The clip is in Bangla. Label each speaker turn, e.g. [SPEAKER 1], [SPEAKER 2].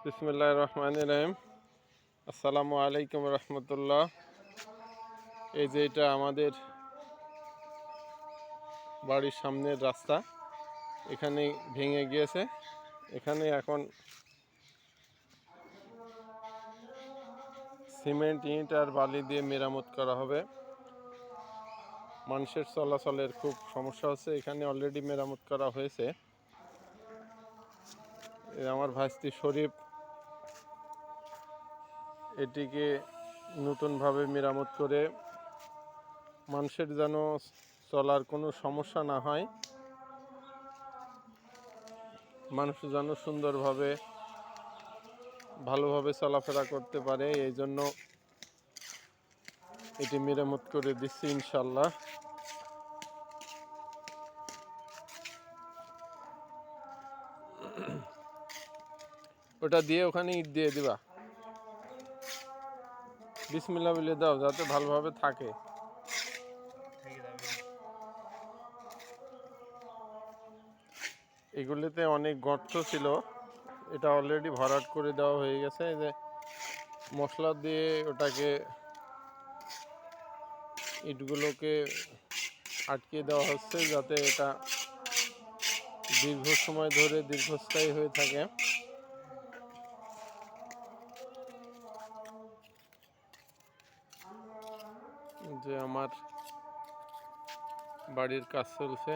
[SPEAKER 1] বিসমিল্লাহির রহমানির রহিম। আসসালামু আলাইকুম রহমতুল্লাহ। এই যে এটা আমাদের বাড়ির সামনের রাস্তা, এখানে ভেঙে গিয়েছে। এখানে এখন সিমেন্ট, ইট আর বালি দিয়ে মেরামত করা হবে। মানুষের চলাচলের খুব সমস্যা হচ্ছে। এখানে অলরেডি মেরামত করা হয়েছে। আমার ভাইস্তি শরীফ এটিকে নতুনভাবে মেরামত করে মানুষের যেন চলার কোনো সমস্যা না হয়, মানুষ যেন সুন্দরভাবে ভালোভাবে চলাফেরা করতে পারে, এই জন্য এটি মেরামত করে দিচ্ছি ইনশাল্লাহ। ওটা দিয়ে ওখানে ইট দিয়ে দিবা, বিসমিল্লাহ বলে দাও যাতে ভালোভাবে থাকে। এগুলিতে অনেক গর্ত ছিল, এটা অলরেডি ভরাট করে দেওয়া হয়ে গেছে। এই যে মশলা দিয়ে ওটাকে, ইটগুলোকে আটকে দেওয়া হচ্ছে যাতে এটা দীর্ঘ সময় ধরে দীর্ঘস্থায়ী হয়ে থাকে। যে আমার বাড়ির কাজ চলছে।